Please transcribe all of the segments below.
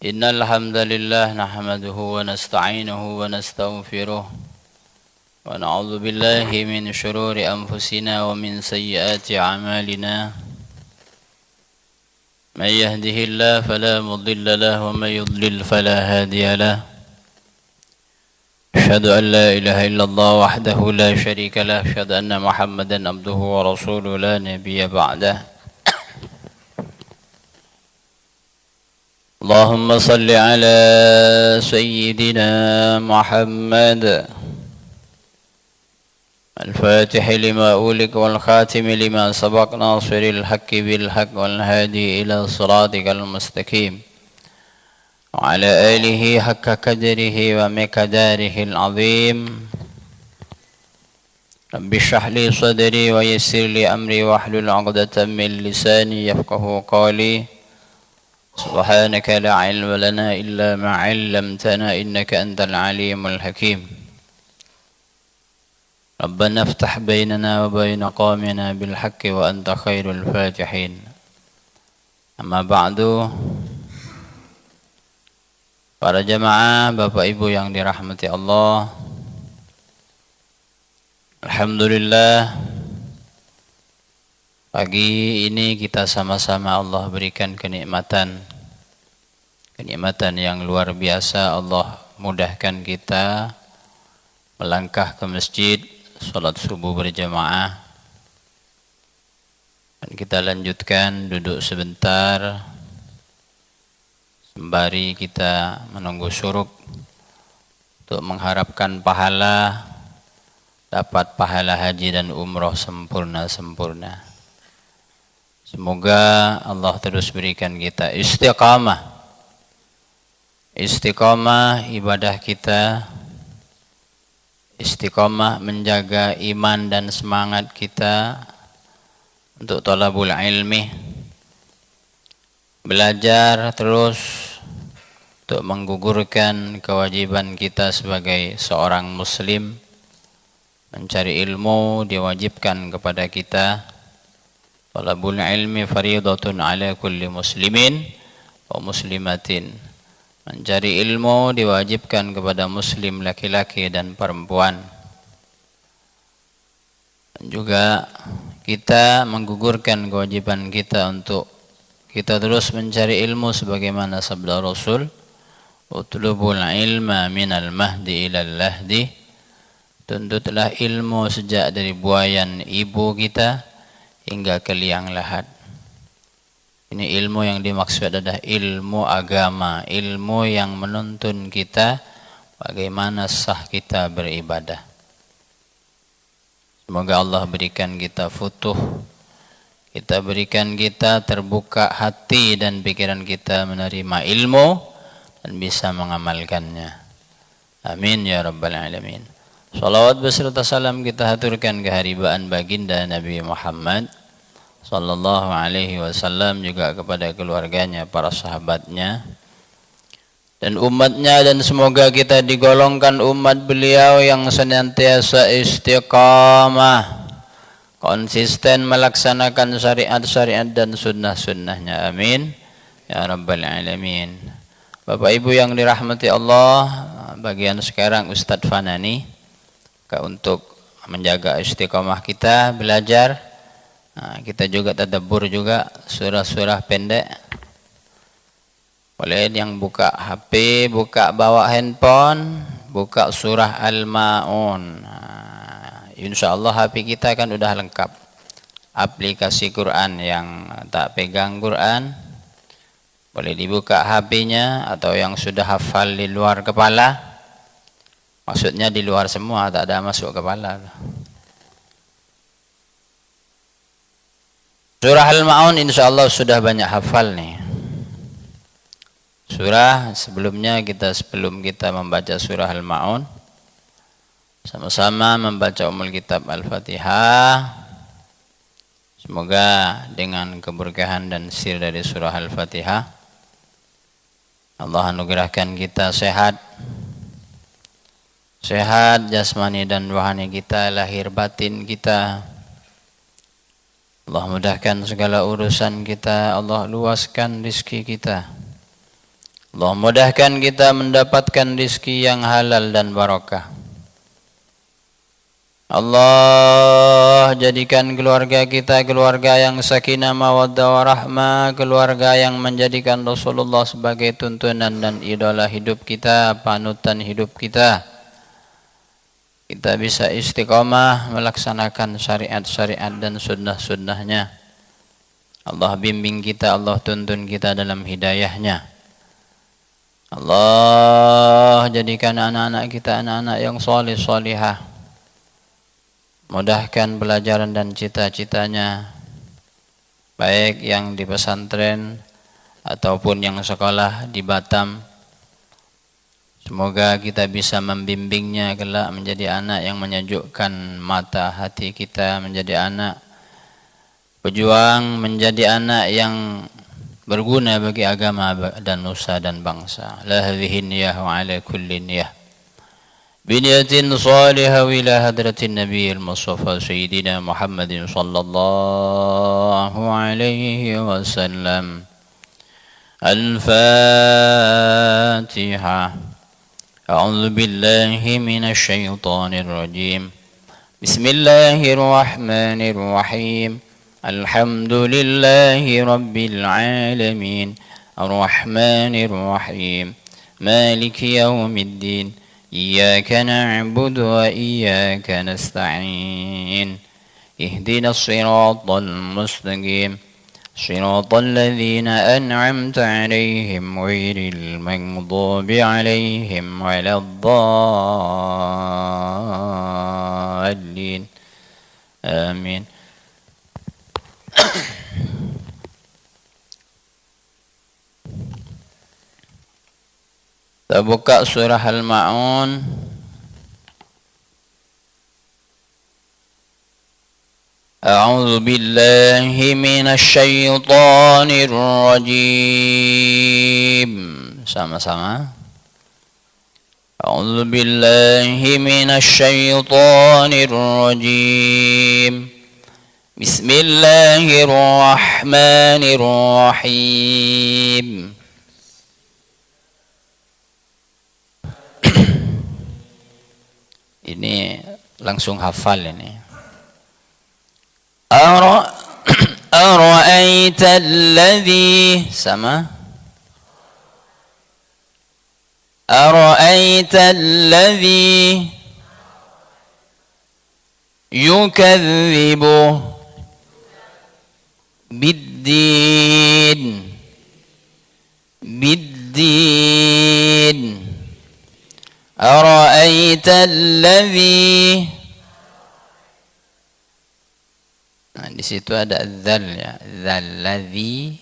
إن الحمد لله نحمده ونستعينه ونستغفره ونعوذ بالله من شرور أنفسنا ومن سيئات أعمالنا من يهده الله فلا مضل له ومن يضلل فلا هادي له أشهد أن لا إله إلا الله وحده لا شريك له أشهد أن محمدا عبده ورسوله لا نبي بعده اللهم صل على سيدنا محمد الفاتح لما أولك والخاتم لما سبق ناصر الحق بالحق والهادي إلى صراطك المستقيم وعلى آله حق قدره ومقداره العظيم رب اشرح لي صدري ويسر لي أمري واحلل عقدة من لساني يفقه قولي سبحانك لا علم لنا إلا ما علمتنا إنك أنت العليم الحكيم ربنا افتح بيننا وبين قومنا بالحق وأنت خير الفاتحين أما بعد. Para jamaah, Bapak Ibu yang dirahmati Allah, alhamdulillah pagi ini kita sama-sama Allah berikan kenikmatan yang luar biasa. Allah mudahkan kita melangkah ke masjid, sholat subuh berjamaah, dan kita lanjutkan duduk sebentar sembari kita menunggu syuruk untuk mengharapkan pahala, dapat pahala haji dan umroh sempurna-sempurna. Semoga Allah terus berikan kita istiqamah ibadah kita, istiqamah menjaga iman dan semangat kita untuk thalabul ilmi, belajar terus untuk menggugurkan kewajiban kita sebagai seorang muslim. Mencari ilmu diwajibkan kepada kita. Thalabul ilmi fariidatun ala kulli muslimin wa muslimatin. Mencari ilmu diwajibkan kepada muslim laki-laki dan perempuan. Dan juga kita menggugurkan kewajiban kita untuk kita terus mencari ilmu sebagaimana sabda Rasul, utlubul ilma minal mahdi ilal lahdi. Tuntutlah ilmu sejak dari buayan ibu kita hingga ke liang lahat. Ini ilmu yang dimaksud adalah ilmu agama, ilmu yang menuntun kita bagaimana sah kita beribadah. Semoga Allah berikan kita futuh, kita berikan kita terbuka hati dan pikiran kita menerima ilmu dan bisa mengamalkannya. Amin ya rabbal alamin. Salawat beserta salam kita haturkan keharibaan baginda Nabi Muhammad sallallahu alaihi wasallam, juga kepada keluarganya, para sahabatnya dan umatnya, dan semoga kita digolongkan umat beliau yang senantiasa istiqamah, konsisten melaksanakan syariat-syariat dan sunnah-sunnahnya. Amin ya rabbal alamin. Bapak Ibu yang dirahmati Allah, bagian sekarang Ustadz Fanani untuk menjaga istiqamah kita, belajar. Kita juga tadabbur juga surah-surah pendek. Boleh yang buka HP, buka bawa handphone, buka surah Al-Ma'un. InsyaAllah HP kita kan udah lengkap. Aplikasi Quran, yang tak pegang Quran boleh dibuka HP-nya, atau yang sudah hafal di luar kepala, maksudnya di luar semua, tak ada masuk kepala. Surah Al-Ma'un insyaAllah sudah banyak hafal nih. Surah sebelumnya sebelum kita membaca surah Al-Ma'un, sama-sama membaca Ummul Kitab Al-Fatihah. Semoga dengan keberkahan dan sir dari surah Al-Fatihah, Allah anugerahkan kita sehat jasmani dan rohani kita, lahir batin kita. Allah mudahkan segala urusan kita, Allah luaskan rizki kita, Allah mudahkan kita mendapatkan rizki yang halal dan barakah. Allah jadikan keluarga kita keluarga yang sakinah mawaddah warahmah, keluarga yang menjadikan Rasulullah sebagai tuntunan dan idola hidup kita, panutan hidup kita. Kita bisa istiqomah melaksanakan syariat-syariat dan sunnah-sunnahnya. Allah bimbing kita, Allah tuntun kita dalam hidayahnya. Allah jadikan anak-anak kita anak-anak yang salih salihah. Mudahkan pelajaran dan cita-citanya, baik yang di pesantren ataupun yang sekolah di Batam. Semoga kita bisa membimbingnya kelak menjadi anak yang menyejukkan mata hati kita, menjadi anak pejuang, menjadi anak yang berguna bagi agama dan nusa dan bangsa. La hadhihi niyah wa ala kulli niyah biniyatin salihah ila hadratin nabiyil mustafa sayyidina Muhammadin sallallahu alaihi wasallam. Al-Fatihah. A'udzu billahi minasy syaithanir rajim. Bismillahirrahmanirrahim. Alhamdulillahi rabbil alamin. Ar-Rahmanir Rahim. Maliki yaumiddin. إياك نعبد وإياك نستعين اهدنا الصراط المستقيم صراط الذين أنعمت عليهم غير المغضوب عليهم ولا الضالين آمين. Kita buka surah Al-Ma'un. A'udzu billahi minasy syaithanir rajim. Sama-sama. A'udzu billahi minasy syaithanir rajim. Bismillahirrahmanirrahim. Ini langsung hafal ini. Ara'aita alladhi sama. Ara'aita alladhi yukadzibu biddin. Biddin. Ara'aita alladhi. Nah, di situ ada dzal ya, dzalladzi.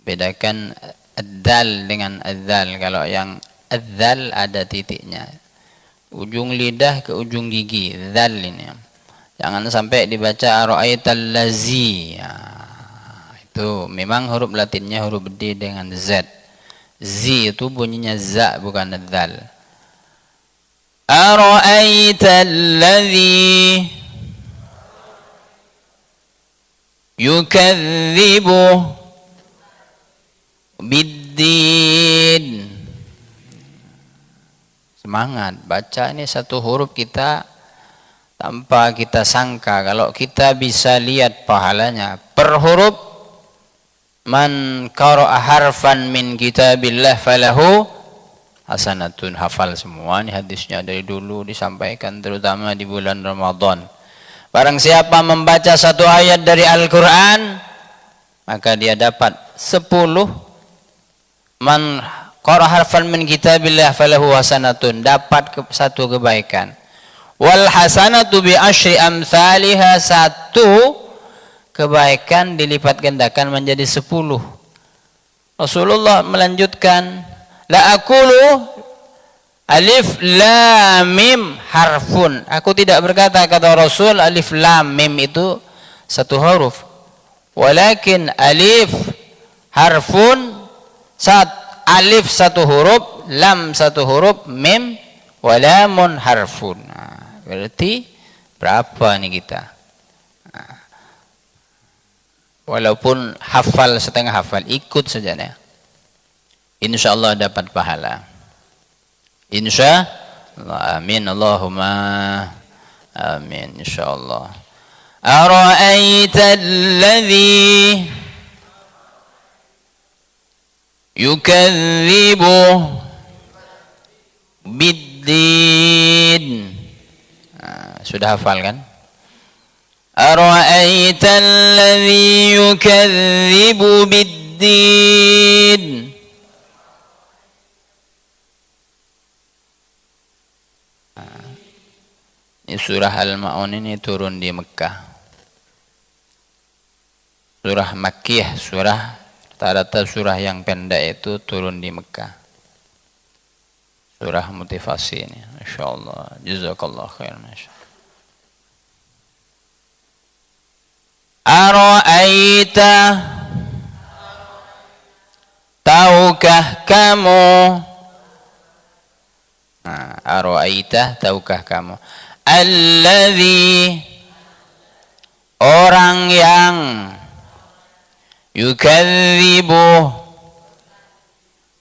Bedakan adzal dengan adzal. Kalau yang adzal ada titiknya, ujung lidah ke ujung gigi, dzal ini. Jangan sampai dibaca ara'aita allazi. Ya, itu memang huruf latinnya huruf D dengan Z. Z itu bunyinya za bukan adzal. Ara'aita alladhi yukadzibu biddin. Semangat baca ini satu huruf kita tanpa kita sangka. Kalau kita bisa lihat pahalanya per huruf, man qara'a harfan min kitabillah falahu hasanatun. Hafal semua, ini hadisnya dari dulu disampaikan terutama di bulan Ramadan. Barang siapa membaca satu ayat dari Al-Quran, maka dia dapat 10. Man qara'a harfan min kitabillah falahu hasanatun, dapat satu kebaikan. Wal hasanatu bi asyri amsalihha, satu kebaikan dilipat gandakan menjadi 10. Rasulullah melanjutkan, la aqulu alif lam mim harfun. Aku tidak berkata, kata Rasul, alif lam mim itu satu huruf. Walakin alif harfun, alif satu huruf, lam satu huruf, mim walamun harfun. Nah, berarti berapa nih kita? Nah, walaupun hafal setengah hafal, ikut saja ya. insya Allah dapat pahala. Insya Allah, amin, Allahumma amin, insya Allah. Ara'aita alladhi yukadzibu biddin. Sudah hafal kan? Ara'aita alladhi yukadzibu biddin. Ini surah Al-Ma'un ini turun di Mekah. Surah Makkiyah, surah rata-rata surah yang pendek itu turun di Mekah. Surah motivasi ini, insyaallah. Jazakallah khairan. Ara'aita, tahukah kamu? Ara'aita, tahukah kamu? Alladzi, orang yang yukadzibu,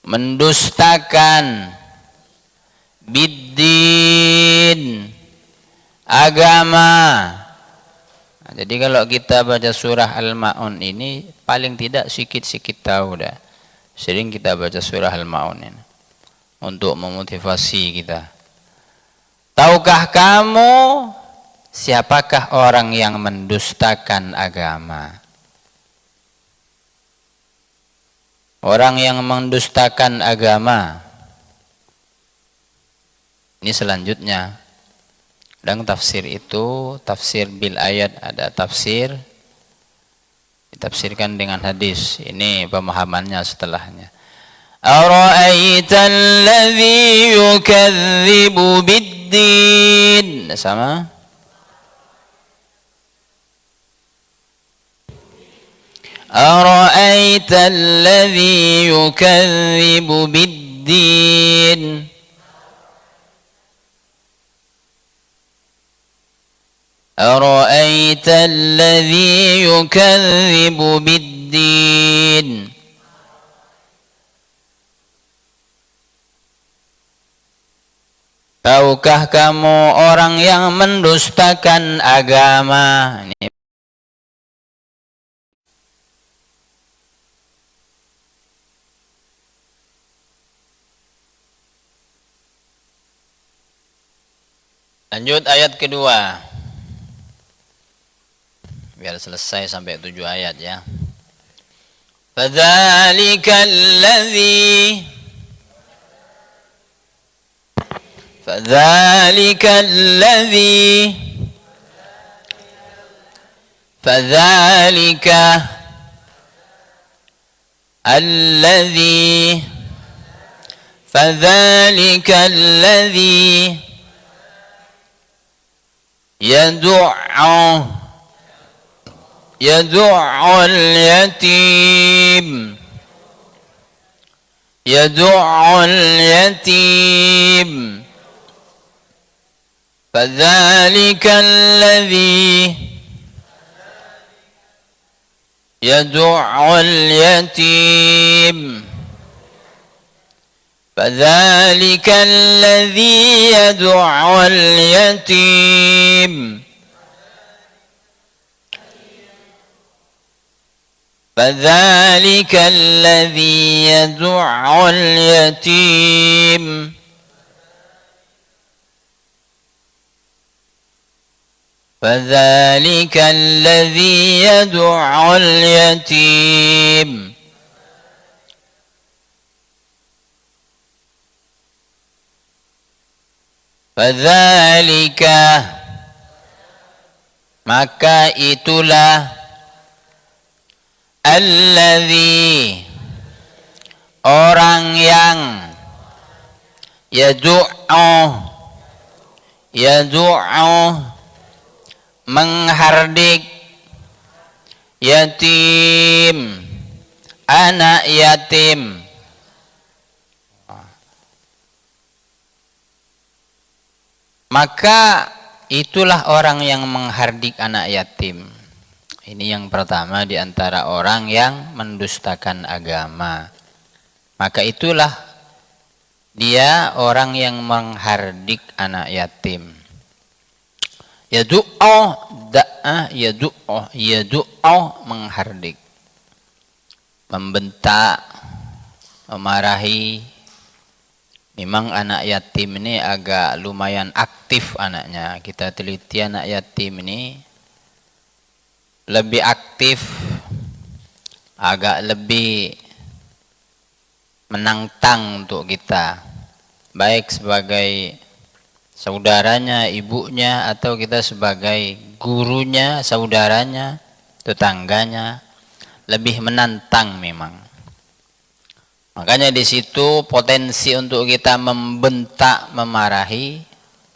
mendustakan, biddin, agama. Jadi kalau kita baca surah Al-Ma'un ini paling tidak sikit-sikit tahu dah. Sering kita baca surah Al-Ma'un ini untuk memotivasi kita. Tahukah kamu siapakah orang yang mendustakan agama? Orang yang mendustakan agama. Ini selanjutnya. Dan tafsir itu, tafsir bil ayat, ada tafsir ditafsirkan dengan hadis. Ini pemahamannya setelahnya. Ara'aita alladhi yukadzibu biddin. Sama? Ara'aita alladhi yukadzibu biddin. Ara'aita alladhi yukadzibu biddin. Tahukah kamu orang yang mendustakan agama? Ini lanjut ayat kedua. Biar selesai sampai 7 ayat ya. Fadzalika alladzi فذلك الذي فذلك الذي فذلك الذي يدع اليتيم فذلك الذي يدع اليتيم فذلك الذي يدع اليتيم فذلك الذي يدع اليتيم فذلك الذي يدع اليتيم فذلك, maka itulah, alladzi, orang yang, yadu'u, menghardik, yatim, anak yatim. Maka itulah orang yang menghardik anak yatim. Ini yang pertama di antara orang yang mendustakan agama. Maka itulah dia orang yang menghardik anak yatim. Yadu'u da'a yadu'u menghardik, membentak, memarahi. Memang anak yatim ini agak lumayan aktif anaknya. Kita teliti anak yatim ini lebih aktif, agak lebih menantang untuk kita, baik sebagai saudaranya, ibunya, atau kita sebagai gurunya, saudaranya, tetangganya, lebih menantang memang. Makanya di situ potensi untuk kita membentak, memarahi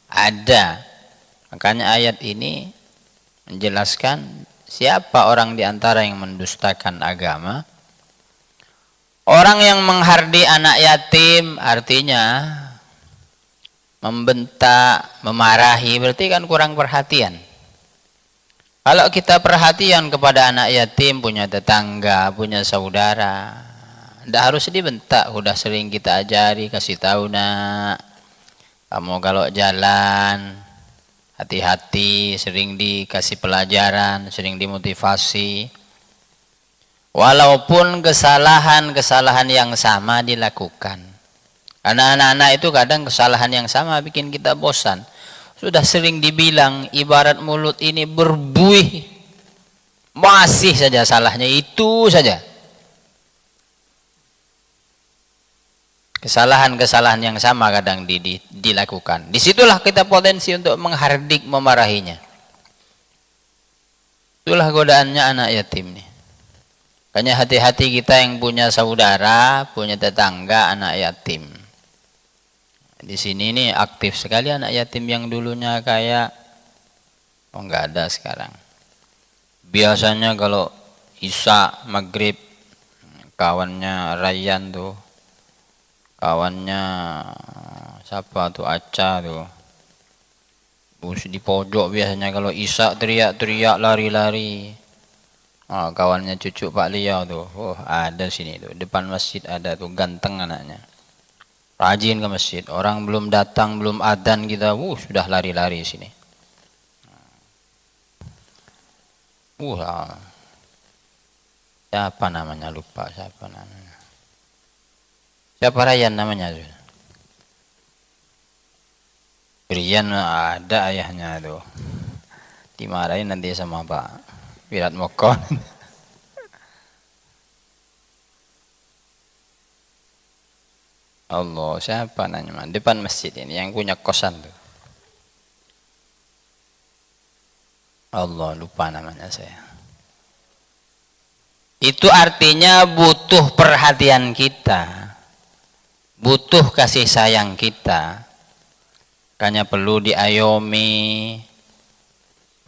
ada. Makanya ayat ini menjelaskan siapa orang di antara yang mendustakan agama. Orang yang menghardi anak yatim artinya membentak, memarahi, berarti kan kurang perhatian. Kalau kita perhatian kepada anak yatim, punya tetangga, punya saudara, tidak harus dibentak, udah sering kita ajari, kasih tahu, nak, kamu kalau jalan hati-hati, sering dikasih pelajaran, sering dimotivasi. Walaupun kesalahan-kesalahan yang sama dilakukan. Karena anak-anak itu kadang kesalahan yang sama bikin kita bosan. Sudah sering dibilang, ibarat mulut ini berbuih, masih saja salahnya itu saja. Kesalahan-kesalahan yang sama kadang dilakukan. Disitulah kita potensi untuk menghardik, memarahinya. Itulah godaannya anak yatim nih. Makanya hati-hati kita yang punya saudara, punya tetangga anak yatim. Di sini nih aktif sekali anak yatim yang dulunya kayak enggak ada sekarang. Biasanya kalau Isya maghrib, kawannya Rayyan tuh, kawannya siapa tuh, Aca tuh, di pojok biasanya kalau Isya teriak-teriak, lari-lari. Kawannya cucu Pak Liau tuh, ada sini tuh, depan masjid ada tuh, ganteng anaknya, rajin ke masjid. Orang belum datang, belum adzan kita, sudah lari-lari sini. Siapa namanya, lupa siapa namanya. Siapa Rayyan namanya tuh? Rian, ada ayahnya tuh. Dimarahin nanti sama Pak Wirat Moko. Allah, siapa namanya? Depan masjid ini yang punya kosan tuh. Allah, lupa namanya saya. Itu artinya butuh perhatian kita, butuh kasih sayang kita. Makanya perlu diayomi,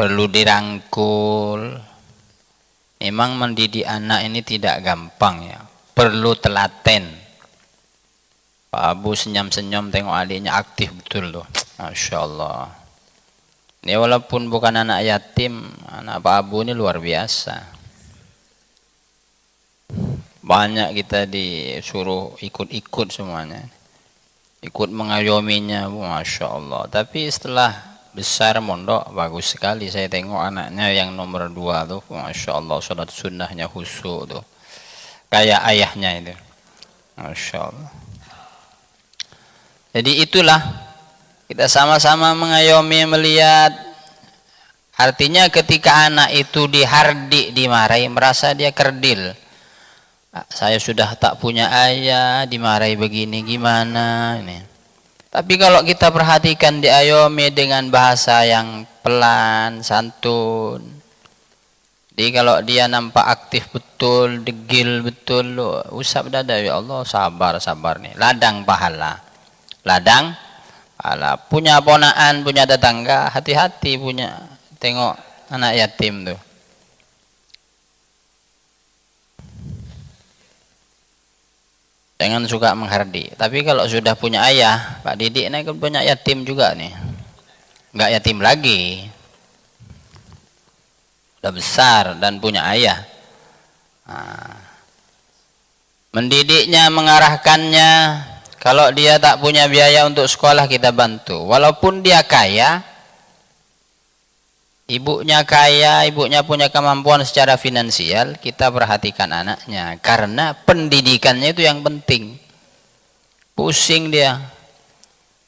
perlu dirangkul. Memang mendidik anak ini tidak gampang ya, perlu telaten. Pak Abu senyum-senyum tengok adiknya aktif betul tuh, Masya Allah. Ini walaupun bukan anak yatim, anak Pak Abu ini luar biasa. Banyak kita disuruh ikut-ikut semuanya, ikut mengayominya, Masya Allah. Tapi setelah besar mondok, bagus sekali saya tengok anaknya yang nomor 2 tuh, Masya Allah, sholat sunnahnya khusyuk tuh, kayak ayahnya itu, Masya Allah. Jadi itulah kita sama-sama mengayomi, melihat. Artinya ketika anak itu dihardik, dimarahi, merasa dia kerdil. Saya sudah tak punya ayah, dimarahi begini gimana ini. Tapi kalau kita perhatikan, diayomi dengan bahasa yang pelan, santun. Jadi kalau dia nampak aktif betul, degil betul, usap dada, ya Allah, sabar nih, ladang pahala. Ladang pahala. Punya ponaan, punya tetangga, hati-hati punya. Tengok anak yatim tuh. Jangan suka menghardik. Tapi kalau sudah punya ayah, Pak Didik ini kan punya yatim juga nih. Enggak yatim lagi. Udah besar dan punya ayah. mendidiknya, mengarahkannya. Kalau dia tak punya biaya untuk sekolah, kita bantu. Walaupun dia kaya, ibunya kaya, ibunya punya kemampuan secara finansial, kita perhatikan anaknya. Karena pendidikannya itu yang penting. Pusing dia.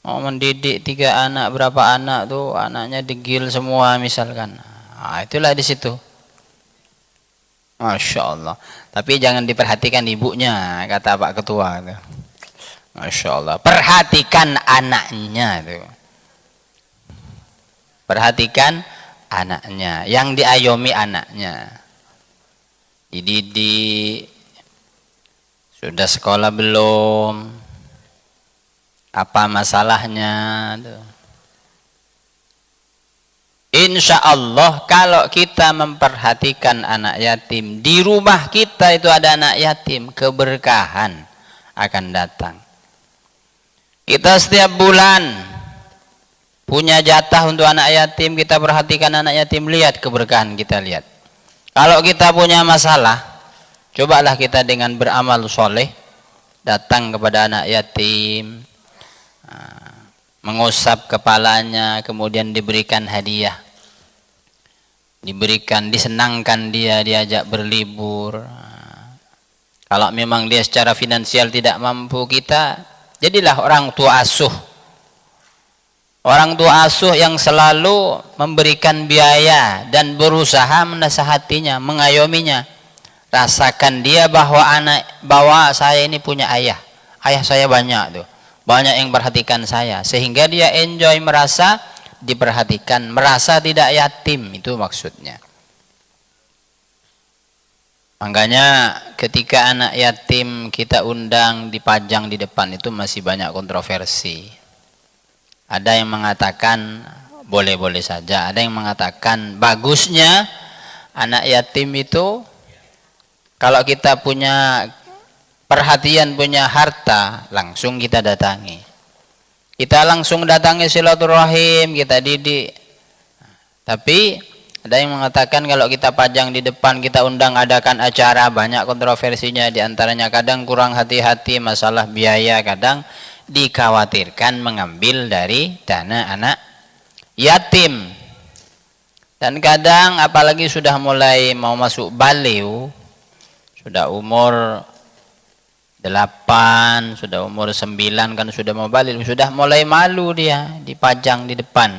Mau mendidik 3 anak, berapa anak tuh, anaknya degil semua misalkan. Nah, itulah di situ. Masya Allah. Tapi jangan diperhatikan ibunya, kata Pak Ketua. Masya Allah. Perhatikan anaknya tuh. Perhatikan anaknya, yang diayomi anaknya. Dididik, sudah sekolah belum? Apa masalahnya? Tuh. Insya Allah kalau kita memperhatikan anak yatim, di rumah kita itu ada anak yatim, keberkahan akan datang. Kita setiap bulan punya jatah untuk anak yatim, kita perhatikan anak yatim, lihat keberkahan kita lihat. Kalau kita punya masalah, cobalah kita dengan beramal soleh, datang kepada anak yatim, mengusap kepalanya, kemudian diberikan hadiah, disenangkan dia, diajak berlibur. Kalau memang dia secara finansial tidak mampu, kita jadilah orang tua asuh. Orang tua asuh yang selalu memberikan biaya dan berusaha menasihatinya, mengayominya. Rasakan dia bahwa saya ini punya ayah. Ayah saya banyak tuh. Banyak yang perhatikan saya, sehingga dia enjoy, merasa diperhatikan, merasa tidak yatim, itu maksudnya. Makanya ketika anak yatim kita undang, dipajang di depan, itu masih banyak kontroversi. Ada yang mengatakan boleh-boleh saja, ada yang mengatakan bagusnya anak yatim itu kalau kita punya perhatian, punya harta, langsung kita datangi. Kita langsung datangi, silaturahim, kita didik. Tapi ada yang mengatakan kalau kita pajang di depan, kita undang, adakan acara, banyak kontroversinya. Di antaranya kadang kurang hati-hati masalah biaya, kadang dikhawatirkan mengambil dari dana anak yatim. Dan kadang apalagi sudah mulai mau masuk baliu, sudah umur 8, sudah umur 9, kan sudah mau balik, sudah mulai malu dia dipajang di depan.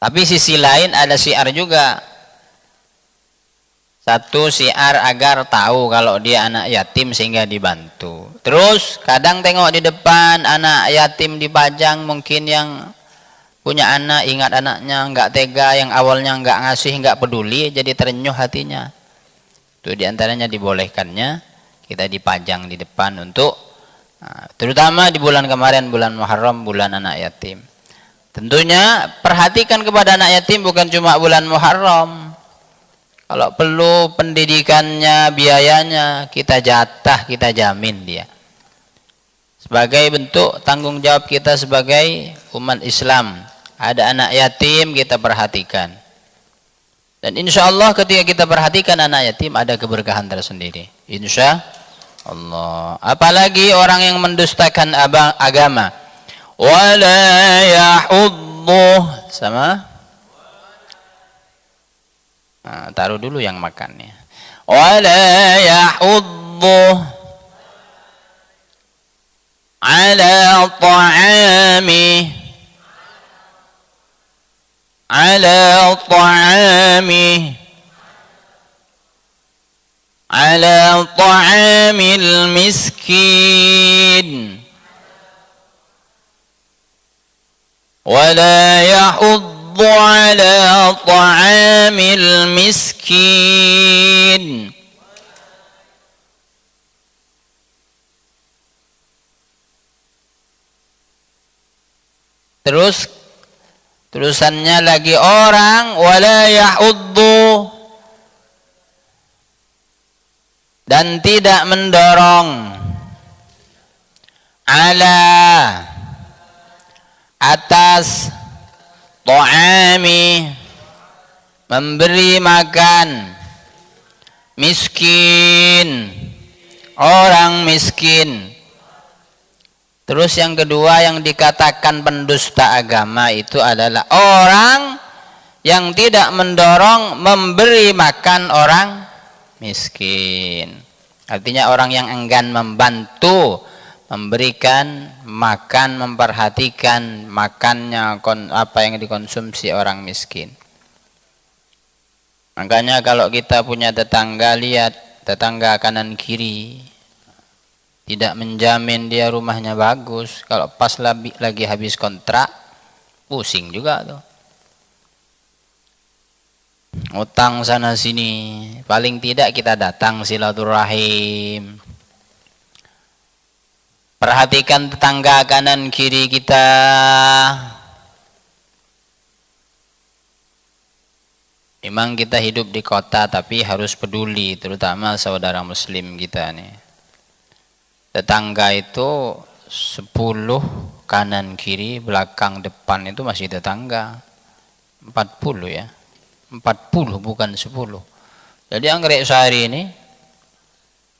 Tapi sisi lain ada syiar juga. Satu syiar agar tahu kalau dia anak yatim sehingga dibantu. Terus kadang tengok di depan anak yatim dipajang, mungkin yang punya anak ingat anaknya, nggak tega, yang awalnya nggak ngasih, nggak peduli, jadi terenyuh hatinya. Itu diantaranya dibolehkannya kita dipajang di depan untuk, terutama di bulan kemarin, bulan Muharram, bulan anak yatim. Tentunya perhatikan kepada anak yatim bukan cuma bulan Muharram. Kalau perlu pendidikannya, biayanya, kita jatah, kita jamin dia. Sebagai bentuk tanggung jawab kita sebagai umat Islam. Ada anak yatim, kita perhatikan. Dan insya Allah ketika kita perhatikan anak yatim, ada keberkahan tersendiri. Insya Allah. Apalagi orang yang mendustakan agama. Wala yahuddu, sama. Nah, taruh dulu yang makannya. Wala yahuddu ala ta'ami على طعام المسكين ولا يحض على طعام المسكين. Terus terusannya lagi, orang wala yahuddu, dan tidak mendorong, ala, atas, ta'ami, memberi makan, miskin, orang miskin. Terus yang kedua yang dikatakan pendusta agama itu adalah orang yang tidak mendorong memberi makan orang miskin. Artinya orang yang enggan membantu memberikan makan, memperhatikan makannya, apa yang dikonsumsi orang miskin. Makanya kalau kita punya tetangga, lihat tetangga kanan kiri, tidak menjamin dia rumahnya bagus. Kalau pas lagi habis kontrak, pusing juga tuh. Utang sana sini, paling tidak kita datang silaturahim. Perhatikan tetangga kanan kiri kita. Memang kita hidup di kota, tapi harus peduli, terutama saudara muslim kita nih. Tetangga itu 10 kanan kiri, belakang depan itu masih tetangga. 40 ya. 40 bukan 10. Jadi anggrek sehari ini,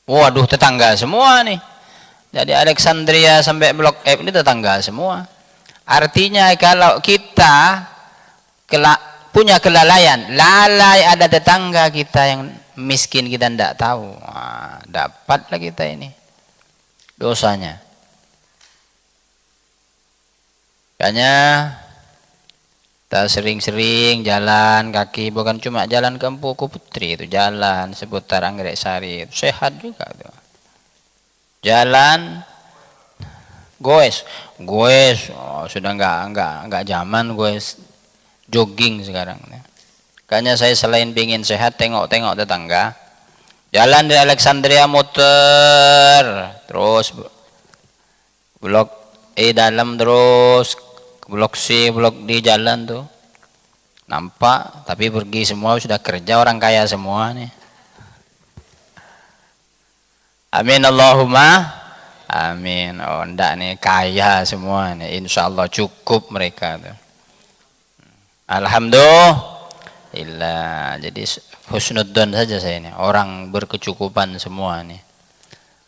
waduh tetangga semua nih. Jadi Alexandria sampai Blok F ini tetangga semua. Artinya kalau kita punya kelalaian, lalai ada tetangga kita yang miskin kita tidak tahu, dapatlah kita ini dosanya. Makanya kita sering-sering jalan kaki, bukan cuma jalan ke Empu Putri, itu jalan seputar Anggrek Sari, itu sehat juga tuh. Jalan goes, sudah enggak zaman goes, jogging sekarang. Makanya saya selain ingin sehat, tengok-tengok tetangga. Jalan di Alexandria muter, terus Blok E dalam, terus Blok C, Blok D jalan tuh. Nampak, tapi pergi semua sudah kerja, orang kaya semua nih. Amin Allahumma amin. Oh enggak nih, kaya semua nih, insya Allah cukup mereka tuh. Alhamdulillah. Jadi husnudzon saja saya ini, orang berkecukupan semua nih.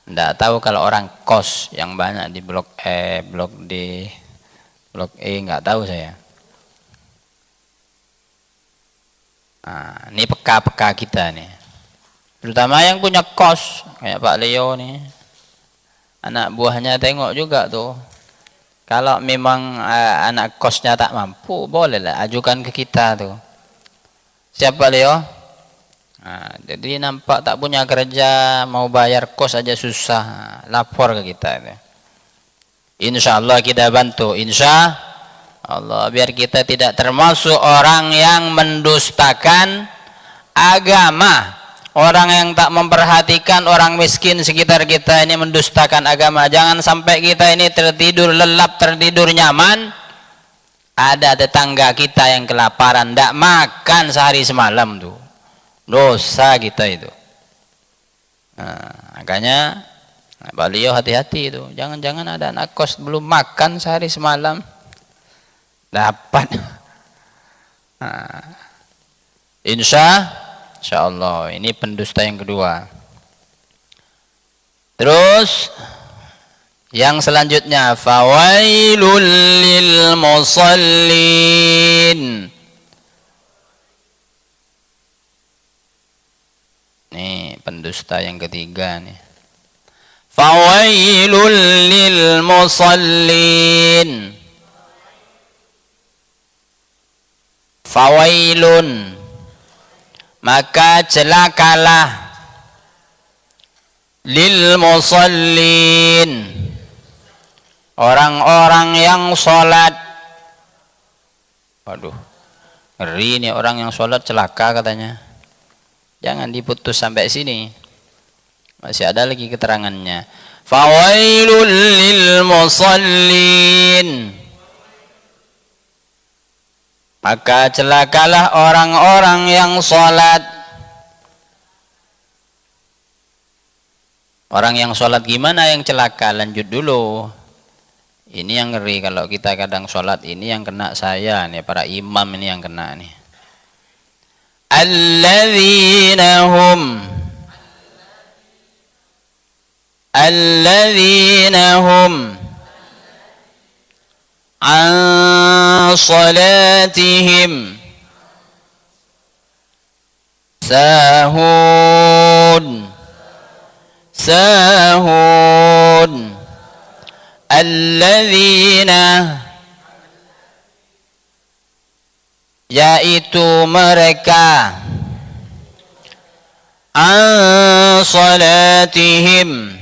Enggak tahu kalau orang kos yang banyak di Blok E, Blok D, Blok E, enggak tahu saya. Nah, ini peka-peka kita nih. Terutama yang punya kos, kayak Pak Leo nih. Anak buahnya tengok juga tuh. Kalau memang anak kosnya tak mampu, bolehlah ajukan ke kita tuh. Siapa Leo? Nah, jadi nampak tak punya kerja, mau bayar kos aja susah, lapor ke kita tuh. Insya Allah kita bantu, insya Allah, biar kita tidak termasuk orang yang mendustakan agama. Orang yang tak memperhatikan orang miskin sekitar kita ini mendustakan agama. Jangan sampai kita ini tertidur lelap, tertidur nyaman, ada tetangga kita yang kelaparan, tidak makan sehari semalam tuh. Dosa kita itu. Nah, makanya beliau hati-hati itu. Jangan-jangan ada anak kos belum makan sehari semalam, dapat. Nah, insya Allah ini pendusta yang kedua. Terus yang selanjutnya, fawailul lil musallin. Nih pendusta yang ketiga nih. Fawailul lil musallin. Fawailun, maka celakalah, lil musallin, orang-orang yang sholat. Waduh, ngeri nih orang yang sholat celaka katanya. Jangan diputus sampai sini, masih ada lagi keterangannya. Fawailul lil musallin, maka celakalah orang-orang yang sholat. Orang yang sholat gimana yang celaka? Lanjut dulu. Ini yang ngeri kalau kita kadang sholat, ini yang kena saya nih, para imam ini yang kena nih. Alladzina hum alladzina hum an salatihim sahun sahun alladzina, yaitu mereka, an salatihim,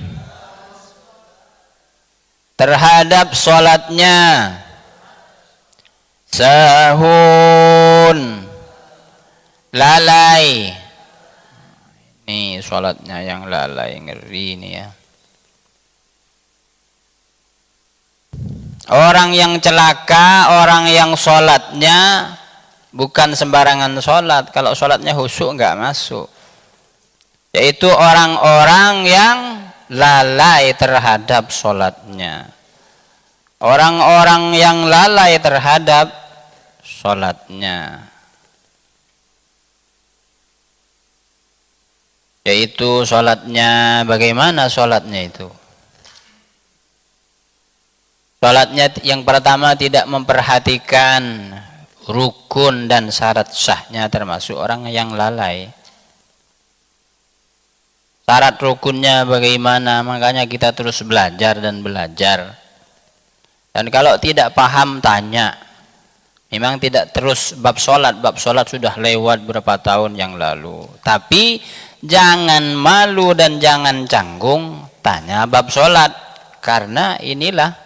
terhadap salatnya, sahun, lalai. Ini salatnya yang lalai, ngeri ini ya. Orang yang celaka, orang yang sholatnya bukan sembarangan sholat. Kalau sholatnya khusyuk enggak masuk. Yaitu orang-orang yang lalai terhadap sholatnya. Orang-orang yang lalai terhadap sholatnya. Yaitu sholatnya, bagaimana sholatnya itu? Salatnya yang pertama tidak memperhatikan rukun dan syarat sahnya, termasuk orang yang lalai. Syarat rukunnya bagaimana, makanya kita terus belajar dan belajar. Dan kalau tidak paham tanya. Memang tidak terus bab sholat sudah lewat berapa tahun yang lalu. Tapi jangan malu dan jangan canggung tanya bab sholat, karena inilah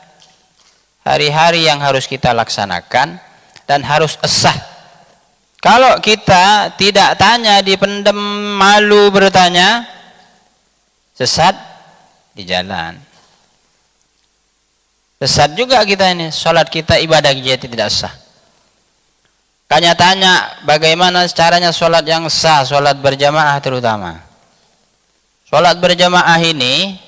hari-hari yang harus kita laksanakan dan harus sah. Kalau kita tidak tanya, dipendam, malu bertanya, sesat di jalan. Sesat juga kita ini, sholat kita, ibadah kita tidak sah. Tanya bagaimana caranya sholat yang sah, sholat berjamaah terutama. Sholat berjamaah ini,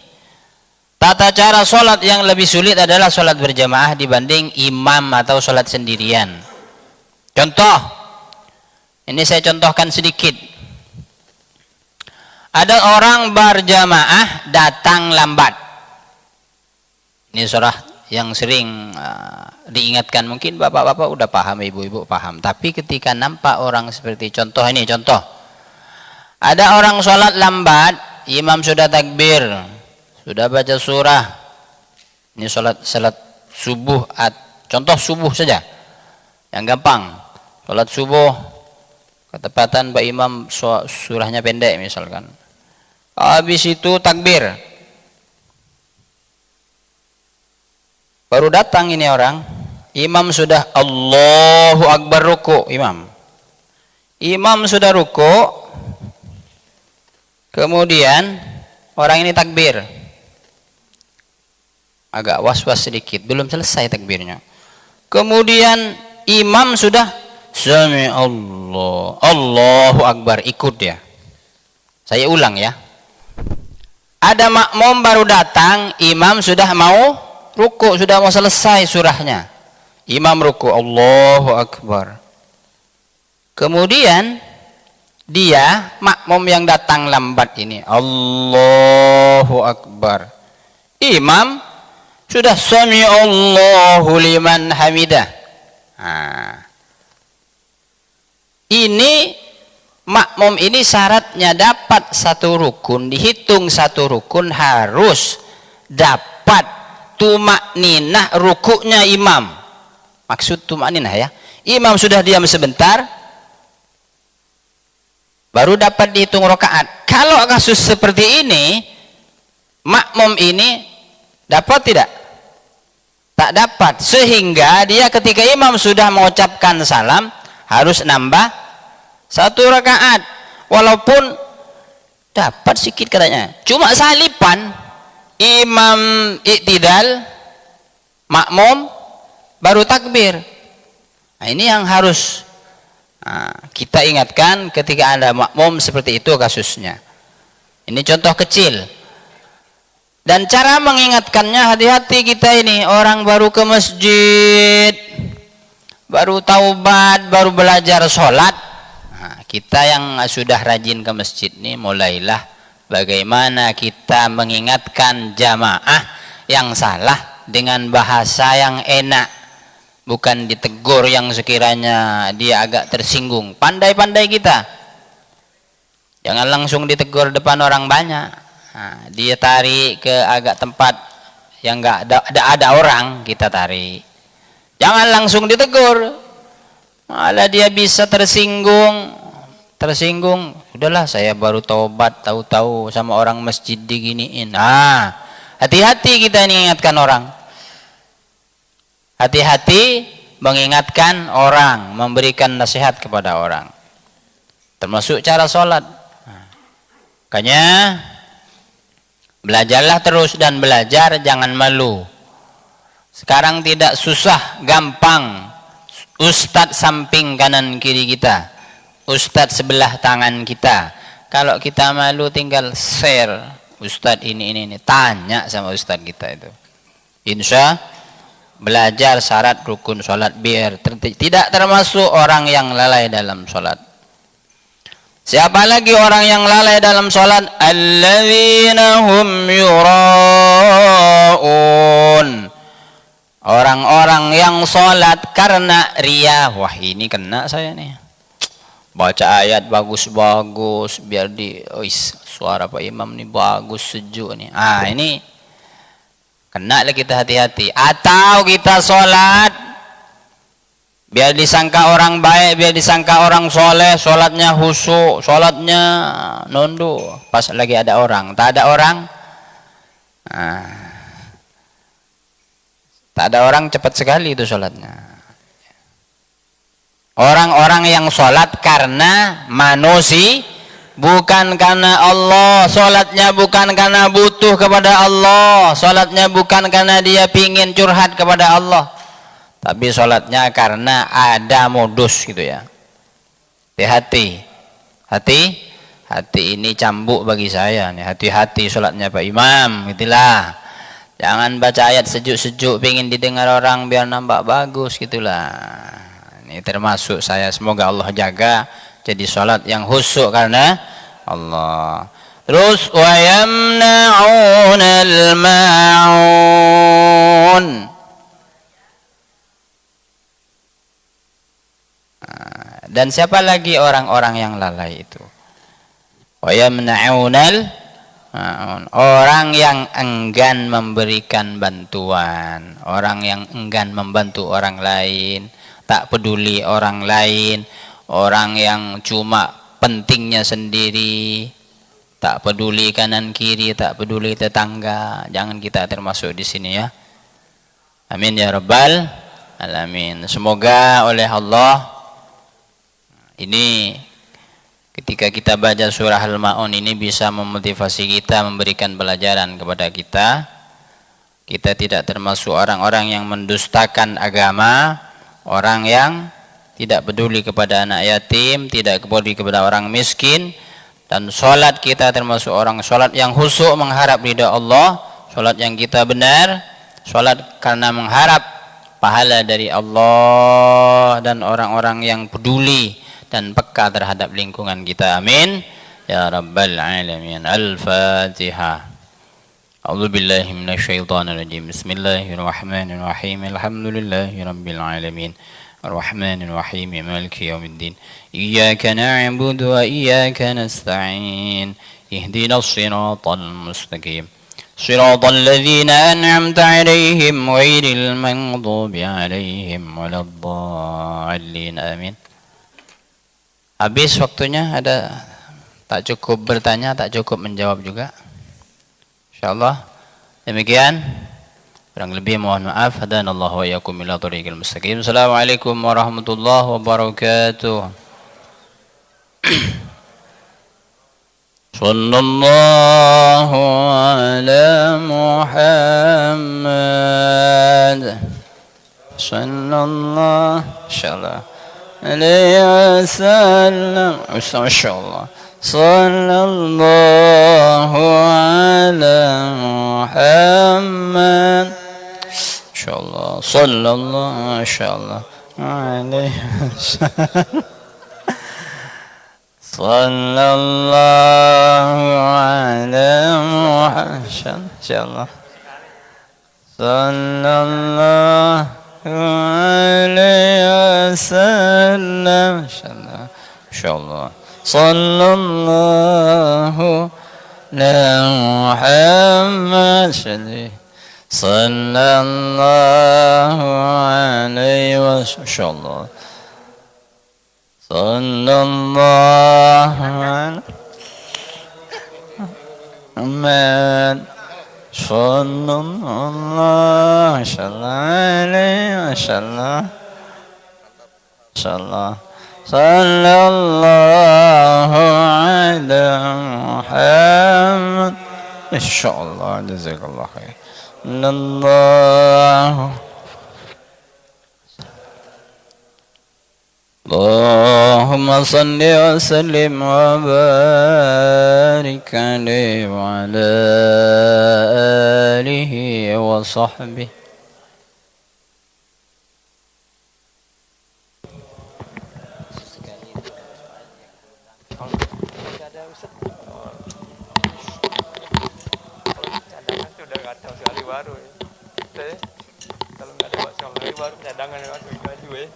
tata cara sholat yang lebih sulit adalah sholat berjamaah dibanding imam atau sholat sendirian. Contoh, ini saya contohkan sedikit. Ada orang berjamaah datang lambat. Ini surah yang sering diingatkan, mungkin bapak-bapak udah paham, ibu-ibu paham. Tapi ketika nampak orang seperti contoh ini, contoh. Ada orang sholat lambat, imam sudah takbir, sudah baca surah. Ini salat subuh, contoh subuh saja yang gampang. Salat subuh ketepatan Pak Imam surahnya pendek misalkan. Habis itu takbir. Baru datang ini orang, imam sudah Allahu Akbar ruku, imam sudah ruku. Kemudian orang ini takbir. Agak was-was sedikit, belum selesai takbirnya. Kemudian imam sudah Sami Allah, Allahu Akbar, ikut dia. Saya ulang ya. Ada makmum baru datang, imam sudah mau ruku, sudah mau selesai surahnya. Imam ruku, Allahu Akbar. Kemudian dia makmum yang datang lambat ini, Allahu Akbar. Imam sudah Sami Allahu liman hamidah. Ini makmum ini syaratnya dapat satu rukun, dihitung satu rukun harus dapat tumakninah rukuknya imam. Maksud tumakninah ya, imam sudah diam sebentar baru dapat dihitung rakaat. Kalau kasus seperti ini, makmum ini dapat tidak? Tak dapat, sehingga dia ketika imam sudah mengucapkan salam harus nambah satu rakaat, walaupun dapat sedikit katanya, cuma salipan. Imam iktidal, makmum baru takbir. Nah, ini yang harus kita ingatkan ketika ada makmum seperti itu kasusnya. Ini contoh kecil. Dan cara mengingatkannya, hati-hati kita ini, orang baru ke masjid, baru taubat, baru belajar sholat. Nah, kita yang sudah rajin ke masjid ini mulailah Bagaimana kita mengingatkan jamaah yang salah dengan bahasa yang enak, bukan ditegur yang sekiranya dia agak tersinggung. Pandai-pandai kita, jangan langsung ditegur depan orang banyak. Nah, dia tarik ke agak tempat yang nggak ada orang, kita tarik. Jangan langsung ditegur, malah dia bisa tersinggung. Udahlah, saya baru taubat, tahu-tahu sama orang masjid diginiin. Hati-hati kita mengingatkan orang. Hati-hati mengingatkan orang, memberikan nasihat kepada orang. Termasuk cara sholat. Makanya belajarlah terus dan belajar, jangan malu. Sekarang tidak susah, gampang. Ustadz samping kanan kiri kita, ustadz sebelah tangan kita. Kalau kita malu tinggal share, ustadz ini, tanya sama ustadz kita itu. Insya belajar syarat rukun sholat biar tidak termasuk orang yang lalai dalam sholat. Siapa lagi orang yang lalai dalam sholat? Alladzina hum yura'un, orang-orang yang sholat karena ria. Wah, ini kena saya nih, baca ayat bagus-bagus biar suara Pak Imam nih bagus, sejuk nih. Ini kena lah, kita hati-hati. Atau kita sholat biar disangka orang baik, biar disangka orang soleh, sholatnya khusyuk, sholatnya nunduk. Pas lagi ada orang, tak ada orang, tak ada orang, cepat sekali itu sholatnya. Orang-orang yang sholat karena manusia, bukan karena Allah. Sholatnya bukan karena butuh kepada Allah, sholatnya bukan karena dia pingin curhat kepada Allah, tapi sholatnya karena ada modus gitu ya. Hati-hati, hati ini cambuk bagi saya nih. Hati-hati sholatnya Pak Imam, gitulah. Jangan baca ayat sejuk-sejuk pingin didengar orang biar nampak bagus, gitulah. Ini termasuk saya, semoga Allah jaga jadi sholat yang khusyuk karena Allah. Terus wa yamna'unal ma'un, dan siapa lagi orang-orang yang lalai itu? Wa yamna'unal ma'un, orang yang enggan memberikan bantuan, orang yang enggan membantu orang lain, tak peduli orang lain, orang yang cuma pentingnya sendiri, tak peduli kanan kiri, tak peduli tetangga. Jangan kita termasuk di sini ya. Amin ya rabbal alamin. Semoga oleh Allah ini, ketika kita baca surah Al-Ma'un ini bisa memotivasi kita, memberikan pelajaran kepada kita. Kita tidak termasuk orang-orang yang mendustakan agama, orang yang tidak peduli kepada anak yatim, tidak peduli kepada orang miskin. Dan sholat kita termasuk orang sholat yang khusyuk, mengharap ridha Allah. Sholat yang kita benar, sholat karena mengharap pahala dari Allah dan orang-orang yang peduli dan peka terhadap lingkungan kita. Amin ya rabbal alamin. Al-Fatihah. A'udzu billahi minasyaitonir rajim. Bismillahirrahmanirrahim. Alhamdulillahi rabbil alamin. Ar-Rahmanir Rahim. Maliki yaumiddin. Iyyaka na'budu wa iyyaka nasta'in. Ihdinas siratal mustaqim. Siratal ladzina an'amta 'alaihim ghairil maghdubi 'alaihim waladdallin. Amin. Habis waktunya, ada tak cukup bertanya, tak cukup menjawab juga. Insyaallah demikian. Kurang lebih mohon maaf. Hadanallahu wa iyyakum ila thoriqil mustaqim. Assalamualaikum warahmatullahi wabarakatuh. Sallallahu ala Muhammad. Sallallahu insyaallah alaihi wasallam. Masyaallah. Sallallahu ala Muhammad. Insyaallah. Sallallahu insyaallah alaihi wasallam. Sallallahu ala Muhammad. Insyaallah. Sallallahu alaihi wasallam. Insyaallah. Insyaallah. Sallallahu ala Muhammad. Sallallahu alaihi wasallam. Insyaallah. Sallallahu alaihi Muhammad. Sallallahu alaihi wasallam. Sallallahu ala Muhammad. Insyaallah. Jazakallah khair. Allahumma salli wa sallim wa barik alaihi wa ala alihi wa sahbihi. Cadangan itu udah kacau sekali baru ya. Kalau nggak ada cadangan baru cadangan baju ya.